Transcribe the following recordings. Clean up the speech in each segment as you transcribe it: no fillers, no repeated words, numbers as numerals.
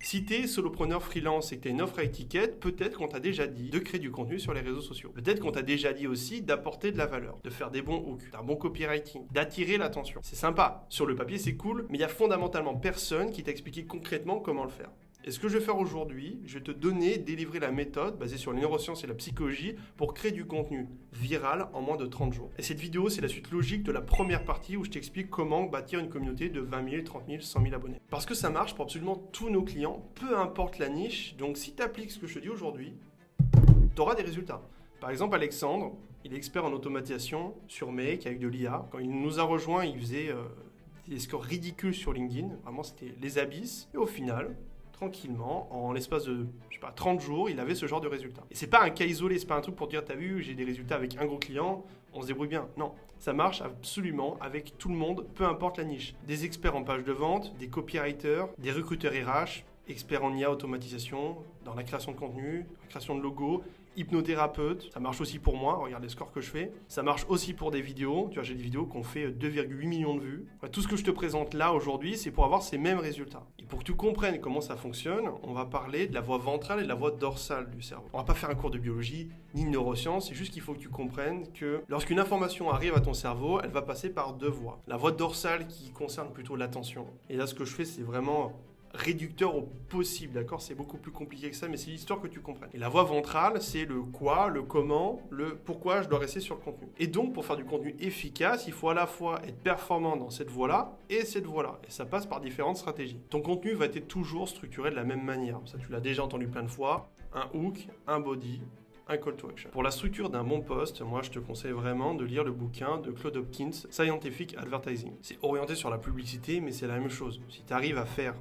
Si t'es solopreneur freelance et que t'as une offre à étiquette, peut-être qu'on t'a déjà dit de créer du contenu sur les réseaux sociaux. Peut-être qu'on t'a déjà dit aussi d'apporter de la valeur, de faire des bons hooks, d'un bon copywriting, d'attirer l'attention. C'est sympa. Sur le papier, c'est cool, mais il y a fondamentalement personne qui t'a expliqué concrètement comment le faire. Et ce que je vais faire aujourd'hui, je vais te délivrer la méthode basée sur les neurosciences et la psychologie pour créer du contenu viral en moins de 30 jours. Et cette vidéo, c'est la suite logique de la première partie où je t'explique comment bâtir une communauté de 20 000, 30 000, 100 000 abonnés. Parce que ça marche pour absolument tous nos clients, peu importe la niche. Donc si tu appliques ce que je te dis aujourd'hui, tu auras des résultats. Par exemple, Alexandre, il est expert en automatisation sur Make avec de l'IA. Quand il nous a rejoint, il faisait des scores ridicules sur LinkedIn. Vraiment, c'était les abysses. Et au final, tranquillement, en l'espace de, 30 jours, il avait ce genre de résultats. Et c'est pas un cas isolé, c'est pas un truc pour dire, t'as vu, j'ai des résultats avec un gros client, on se débrouille bien. Non, ça marche absolument avec tout le monde, peu importe la niche. Des experts en page de vente, des copywriters, des recruteurs RH, experts en IA automatisation, dans la création de contenu, la création de logos, hypnothérapeute, ça marche aussi pour moi, regarde les scores que je fais. Ça marche aussi pour des vidéos, tu vois, j'ai des vidéos qui ont fait 2,8 millions de vues. Tout ce que je te présente là aujourd'hui, c'est pour avoir ces mêmes résultats. Et pour que tu comprennes comment ça fonctionne, on va parler de la voie ventrale et de la voie dorsale du cerveau. On va pas faire un cours de biologie, ni de neurosciences, c'est juste qu'il faut que tu comprennes que lorsqu'une information arrive à ton cerveau, elle va passer par deux voies. La voie dorsale qui concerne plutôt l'attention. Et là, ce que je fais, c'est vraiment réducteur au possible, d'accord? C'est beaucoup plus compliqué que ça, mais c'est l'histoire que tu comprennes. Et la voie ventrale, c'est le quoi, le comment, le pourquoi je dois rester sur le contenu. Et donc, pour faire du contenu efficace, il faut à la fois être performant dans cette voie-là et cette voie-là. Et ça passe par différentes stratégies. Ton contenu va être toujours structuré de la même manière. Ça, tu l'as déjà entendu plein de fois. Un hook, un body, un call to action. Pour la structure d'un bon post, moi je te conseille vraiment de lire le bouquin de Claude Hopkins, Scientific Advertising. C'est orienté sur la publicité, mais c'est la même chose. Si tu arrives à faire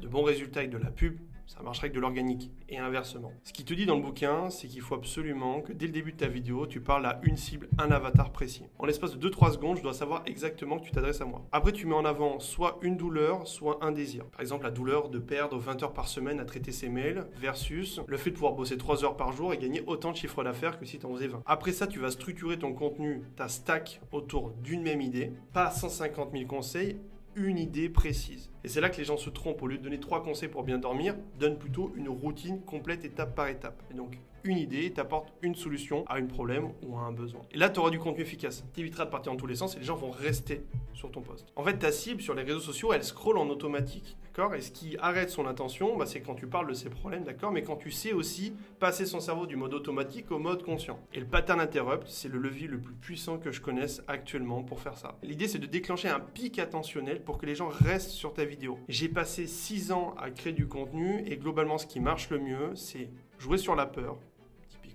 de bons résultats avec de la pub, ça marchera avec de l'organique et inversement. Ce qu'il te dit dans le bouquin, c'est qu'il faut absolument que dès le début de ta vidéo, tu parles à une cible, un avatar précis. En l'espace de 2-3 secondes, je dois savoir exactement que tu t'adresses à moi. Après, tu mets en avant soit une douleur, soit un désir. Par exemple, la douleur de perdre 20 heures par semaine à traiter ses mails versus le fait de pouvoir bosser 3 heures par jour et gagner autant de chiffre d'affaires que si tu en faisais 20. Après ça, tu vas structurer ton contenu, ta stack autour d'une même idée, pas 150 000 conseils, une idée précise. Et c'est là que les gens se trompent. Au lieu de donner 3 conseils pour bien dormir, donne plutôt une routine complète étape par étape. Et donc, une idée t'apporte une solution à un problème ou à un besoin. Et là, tu auras du contenu efficace. Tu éviteras de partir dans tous les sens et les gens vont rester sur ton post. En fait, ta cible sur les réseaux sociaux, elle scrolle en automatique. D'accord? Et ce qui arrête son attention, c'est quand tu parles de ses problèmes, d'accord? Mais quand tu sais aussi passer son cerveau du mode automatique au mode conscient. Et le pattern interrupt, c'est le levier le plus puissant que je connaisse actuellement pour faire ça. L'idée, c'est de déclencher un pic attentionnel pour que les gens restent sur ta vidéo. J'ai passé 6 ans à créer du contenu et globalement, ce qui marche le mieux, c'est jouer sur la peur.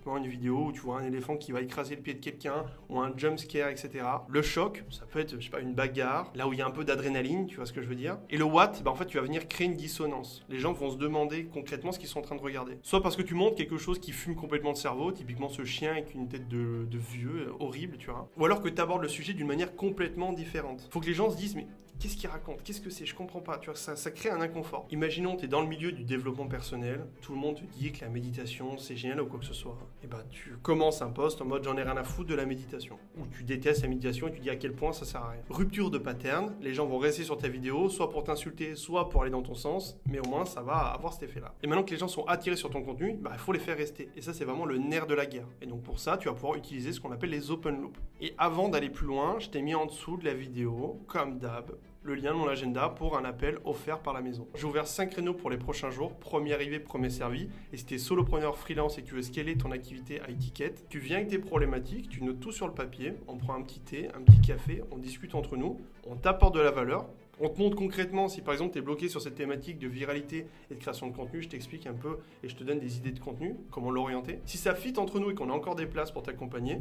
Une vidéo où tu vois un éléphant qui va écraser le pied de quelqu'un ou un jump scare, etc. Le choc, ça peut être, une bagarre, là où il y a un peu d'adrénaline, tu vois ce que je veux dire. Et le what, en fait, tu vas venir créer une dissonance. Les gens vont se demander concrètement ce qu'ils sont en train de regarder. Soit parce que tu montres quelque chose qui fume complètement le cerveau, typiquement ce chien avec une tête de vieux, horrible, tu vois. Ou alors que tu abordes le sujet d'une manière complètement différente. Faut que les gens se disent, mais qu'est-ce qu'il raconte? Qu'est-ce que c'est? Je comprends pas. Tu vois, ça crée un inconfort. Imaginons, tu es dans le milieu du développement personnel. Tout le monde te dit que la méditation, c'est génial ou quoi que ce soit. Et tu commences un post en mode j'en ai rien à foutre de la méditation. Ou tu détestes la méditation et tu dis à quel point ça sert à rien. Rupture de pattern. Les gens vont rester sur ta vidéo, soit pour t'insulter, soit pour aller dans ton sens. Mais au moins, ça va avoir cet effet-là. Et maintenant que les gens sont attirés sur ton contenu, il faut les faire rester. Et ça, c'est vraiment le nerf de la guerre. Et donc pour ça, tu vas pouvoir utiliser ce qu'on appelle les open loops. Et avant d'aller plus loin, je t'ai mis en dessous de la vidéo, comme d'hab, le lien de mon agenda pour un appel offert par la maison. J'ai ouvert 5 créneaux pour les prochains jours, premier arrivé, premier servi. Et si tu es solopreneur freelance et que tu veux scaler ton activité à étiquette, tu viens avec tes problématiques, tu notes tout sur le papier, on prend un petit thé, un petit café, on discute entre nous, on t'apporte de la valeur. On te montre concrètement, si par exemple tu es bloqué sur cette thématique de viralité et de création de contenu, je t'explique un peu et je te donne des idées de contenu, comment l'orienter. Si ça fit entre nous et qu'on a encore des places pour t'accompagner,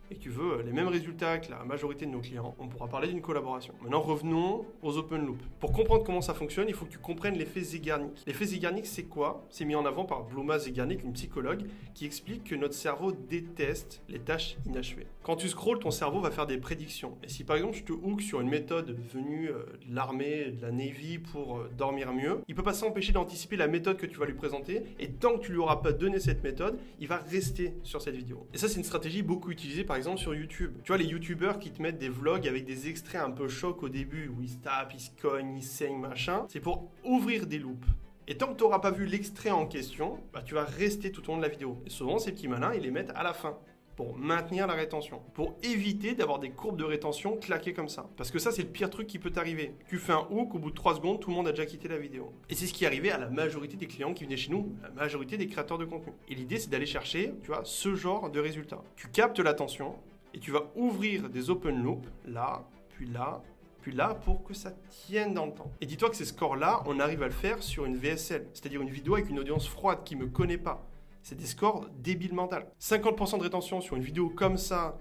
et que tu veux les mêmes résultats que la majorité de nos clients, on pourra parler d'une collaboration. Maintenant, revenons aux open loops. Pour comprendre comment ça fonctionne, il faut que tu comprennes l'effet Zeigarnik. L'effet Zeigarnik, c'est quoi? C'est mis en avant par Bluma Zeigarnik, une psychologue, qui explique que notre cerveau déteste les tâches inachevées. Quand tu scrolles, ton cerveau va faire des prédictions. Et si par exemple, je te hook sur une méthode venue de l'armée, de la Navy pour dormir mieux, il peut pas s'empêcher d'anticiper la méthode que tu vas lui présenter. Et tant que tu lui auras pas donné cette méthode, il va rester sur cette vidéo. Et ça, c'est une stratégie beaucoup utilisée par exemple sur YouTube. Tu vois, les youtubeurs qui te mettent des vlogs avec des extraits un peu chocs au début, où ils se tapent, ils se cognent, ils saignent, machin, c'est pour ouvrir des loupes. Et tant que tu n'auras pas vu l'extrait en question, bah, tu vas rester tout au long de la vidéo. Et souvent, ces petits malins, ils les mettent à la fin pour maintenir la rétention, pour éviter d'avoir des courbes de rétention claquées comme ça. Parce que ça, c'est le pire truc qui peut t'arriver. Tu fais un hook, au bout de 3 secondes, tout le monde a déjà quitté la vidéo. Et c'est ce qui est arrivé à la majorité des clients qui venaient chez nous, la majorité des créateurs de contenu. Et l'idée, c'est d'aller chercher, tu vois, ce genre de résultat. Tu captes l'attention et tu vas ouvrir des open loops, là, puis là, puis là, pour que ça tienne dans le temps. Et dis-toi que ces scores-là, on arrive à le faire sur une VSL, c'est-à-dire une vidéo avec une audience froide qui ne me connaît pas. C'est des scores débiles mentales. 50% de rétention sur une vidéo comme ça,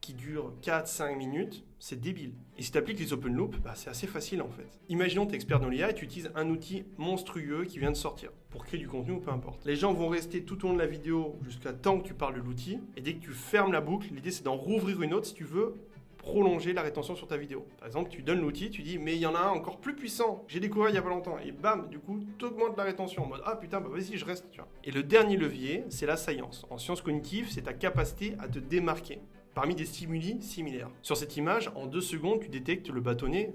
qui dure 4-5 minutes, c'est débile. Et si tu appliques les open loops, bah, c'est assez facile en fait. Imaginons que tu es expert dans l'IA et tu utilises un outil monstrueux qui vient de sortir pour créer du contenu ou peu importe. Les gens vont rester tout au long de la vidéo jusqu'à temps que tu parles de l'outil. Et dès que tu fermes la boucle, l'idée c'est d'en rouvrir une autre si tu veux prolonger la rétention sur ta vidéo. Par exemple, tu donnes l'outil, tu dis mais il y en a un encore plus puissant, j'ai découvert il y a pas longtemps, et bam, du coup, tu augmentes la rétention en mode ah putain, bah vas-y, je reste, tu vois. Et le dernier levier, c'est la science. En sciences cognitives, c'est ta capacité à te démarquer parmi des stimuli similaires. Sur cette image, en 2 secondes, tu détectes le bâtonnet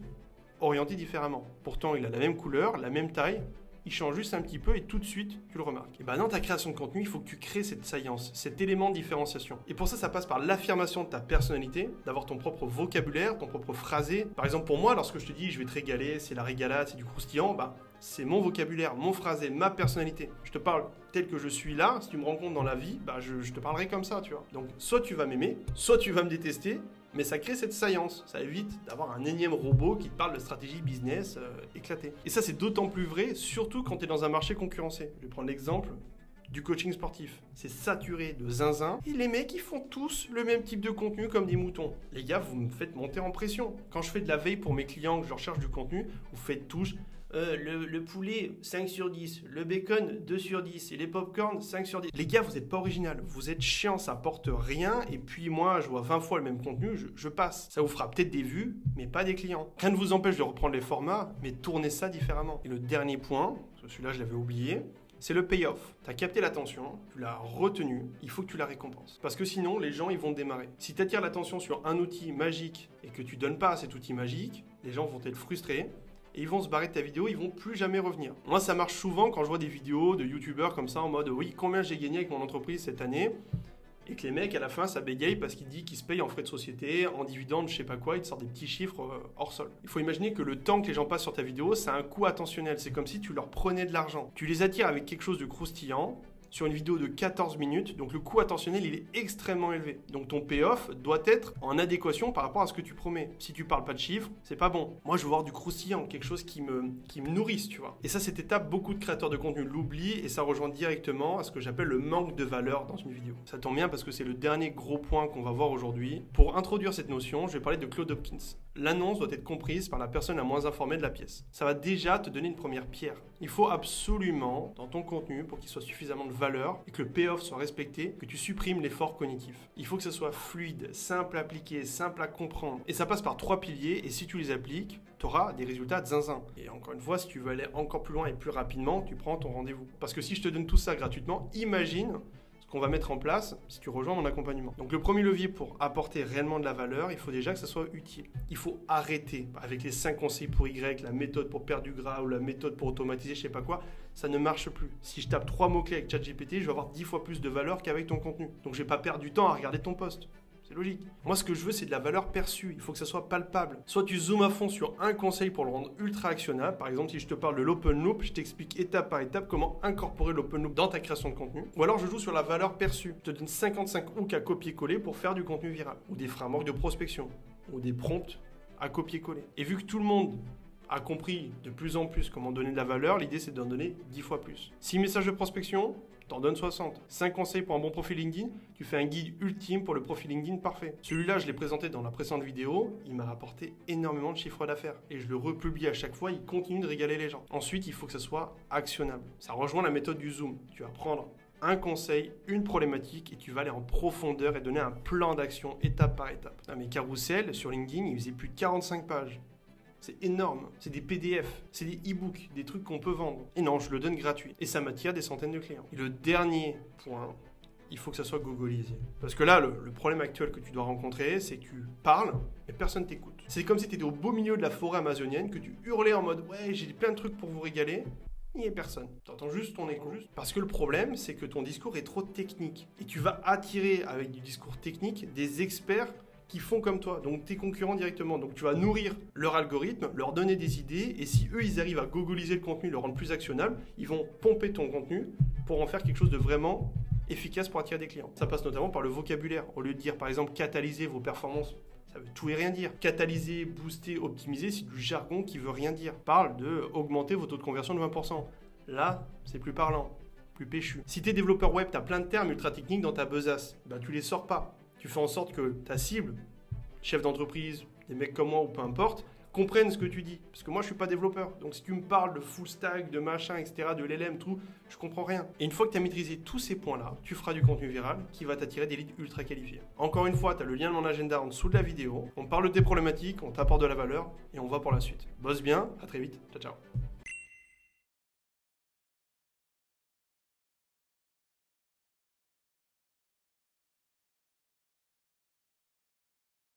orienté différemment. Pourtant, il a la même couleur, la même taille, il change juste un petit peu et tout de suite, tu le remarques. Et ben dans ta création de contenu, il faut que tu crées cette science, cet élément de différenciation. Et pour ça, ça passe par l'affirmation de ta personnalité, d'avoir ton propre vocabulaire, ton propre phrasé. Par exemple, pour moi, lorsque je te dis je vais te régaler, c'est la régalade, c'est du croustillant, bah, c'est mon vocabulaire, mon phrasé, ma personnalité. Je te parle tel que je suis là, si tu me rencontres dans la vie, bah, je te parlerai comme ça, tu vois. Donc, soit tu vas m'aimer, soit tu vas me détester, mais ça crée cette science. Ça évite d'avoir un énième robot qui te parle de stratégie business éclatée. Et ça, c'est d'autant plus vrai, surtout quand tu es dans un marché concurrencé. Je vais prendre l'exemple du coaching sportif. C'est saturé de zinzin. Et les mecs, ils font tous le même type de contenu comme des moutons. Les gars, vous me faites monter en pression. Quand je fais de la veille pour mes clients, que je recherche du contenu, vous faites tous... le poulet 5 sur 10, le bacon 2 sur 10 et les popcorn 5 sur 10. Les gars, vous n'êtes pas original, vous êtes chiant, ça apporte rien. Et puis moi, je vois 20 fois le même contenu, je passe. Ça vous fera peut-être des vues, mais pas des clients. Rien ne vous empêche de reprendre les formats, mais tournez ça différemment. Et le dernier point, parce que celui-là je l'avais oublié, c'est le payoff. Tu as capté l'attention, tu l'as retenu, il faut que tu la récompenses. Parce que sinon, les gens, ils vont démarrer. Si tu attires l'attention sur un outil magique et que tu donnes pas à cet outil magique, les gens vont être frustrés. Et ils vont se barrer de ta vidéo, ils vont plus jamais revenir. Moi, ça marche souvent quand je vois des vidéos de youtubeurs comme ça en mode oui, combien j'ai gagné avec mon entreprise cette année, et que les mecs à la fin ça bégaye parce qu'il dit qu'ils se payent en frais de société, en dividendes, je sais pas quoi, ils te sortent des petits chiffres hors sol. Il faut imaginer que le temps que les gens passent sur ta vidéo, c'est un coût attentionnel. C'est comme si tu leur prenais de l'argent. Tu les attires avec quelque chose de croustillant. Sur une vidéo de 14 minutes, donc le coût attentionnel il est extrêmement élevé. Donc ton payoff doit être en adéquation par rapport à ce que tu promets. Si tu parles pas de chiffres, c'est pas bon. Moi je veux voir du croustillant, quelque chose qui me nourrisse, tu vois. Et ça, cette étape, beaucoup de créateurs de contenu l'oublient et ça rejoint directement à ce que j'appelle le manque de valeur dans une vidéo. Ça tombe bien parce que c'est le dernier gros point qu'on va voir aujourd'hui. Pour introduire cette notion, je vais parler de Claude Hopkins. L'annonce doit être comprise par la personne la moins informée de la pièce. Ça va déjà te donner une première pierre. Il faut absolument, dans ton contenu, pour qu'il soit suffisamment de valeur et que le payoff soit respecté, que tu supprimes l'effort cognitif. Il faut que ce soit fluide, simple à appliquer, simple à comprendre. Et ça passe par 3 piliers et si tu les appliques, tu auras des résultats de zinzin. Et encore une fois, si tu veux aller encore plus loin et plus rapidement, tu prends ton rendez-vous. Parce que si je te donne tout ça gratuitement, imagine qu'on va mettre en place si tu rejoins mon accompagnement. Donc le premier levier pour apporter réellement de la valeur, il faut déjà que ça soit utile. Il faut arrêter avec les 5 conseils pour Y, la méthode pour perdre du gras ou la méthode pour automatiser je sais pas quoi, ça ne marche plus. Si je tape 3 mots-clés avec ChatGPT, je vais avoir 10 fois plus de valeur qu'avec ton contenu. Donc je vais pas perdre du temps à regarder ton post. C'est logique. Moi, ce que je veux, c'est de la valeur perçue. Il faut que ça soit palpable. Soit tu zoomes à fond sur un conseil pour le rendre ultra actionnable. Par exemple, si je te parle de l'open loop, je t'explique étape par étape comment incorporer l'open loop dans ta création de contenu. Ou alors, je joue sur la valeur perçue. Je te donne 55 hooks à copier-coller pour faire du contenu viral. Ou des frameworks de prospection. Ou des prompts à copier-coller. Et vu que tout le monde a compris de plus en plus comment donner de la valeur, l'idée, c'est d'en donner 10 fois plus. 6 messages de prospection, t'en donnes 60. 5 conseils pour un bon profil LinkedIn, tu fais un guide ultime pour le profil LinkedIn parfait. Celui-là, je l'ai présenté dans la précédente vidéo, il m'a rapporté énormément de chiffre d'affaires. Et je le republie à chaque fois, il continue de régaler les gens. Ensuite, il faut que ça soit actionnable. Ça rejoint la méthode du zoom. Tu vas prendre un conseil, une problématique et tu vas aller en profondeur et donner un plan d'action étape par étape. Mes carousels sur LinkedIn, ils faisaient plus de 45 pages. C'est énorme, c'est des PDF, c'est des e-books, des trucs qu'on peut vendre. Et non, je le donne gratuit. Et ça m'attire des centaines de clients. Et le dernier point, il faut que ça soit googlisé. Parce que là, le problème actuel que tu dois rencontrer, c'est que tu parles, mais personne t'écoute. C'est comme si tu étais au beau milieu de la forêt amazonienne, que tu hurlais en mode « Ouais, j'ai plein de trucs pour vous régaler ». il n'y a personne. Tu entends juste ton écho. Parce que le problème, c'est que ton discours est trop technique. Et tu vas attirer avec du discours technique des experts qui font comme toi, donc tes concurrents directement. Donc tu vas nourrir leur algorithme, leur donner des idées, et si eux, ils arrivent à gogoliser le contenu, le rendre plus actionnable, ils vont pomper ton contenu pour en faire quelque chose de vraiment efficace pour attirer des clients. Ça passe notamment par le vocabulaire. Au lieu de dire, par exemple, catalyser vos performances, ça veut tout et rien dire. Catalyser, booster, optimiser, c'est du jargon qui veut rien dire. Parle de augmenter vos taux de conversion de 20%. Là, c'est plus parlant, plus péchu. Si tu es développeur web, tu as plein de termes ultra techniques dans ta besace, bah tu les sors pas. Tu fais en sorte que ta cible, chef d'entreprise, des mecs comme moi ou peu importe, comprennent ce que tu dis. Parce que moi, je suis pas développeur. Donc si tu me parles de full stack, de machin, etc., de l'LM, tout, je comprends rien. Et une fois que tu as maîtrisé tous ces points-là, tu feras du contenu viral qui va t'attirer des leads ultra qualifiés. Encore une fois, tu as le lien de mon agenda en dessous de la vidéo. On parle de tes problématiques, on t'apporte de la valeur et on va pour la suite. Bosse bien, à très vite. Ciao, ciao.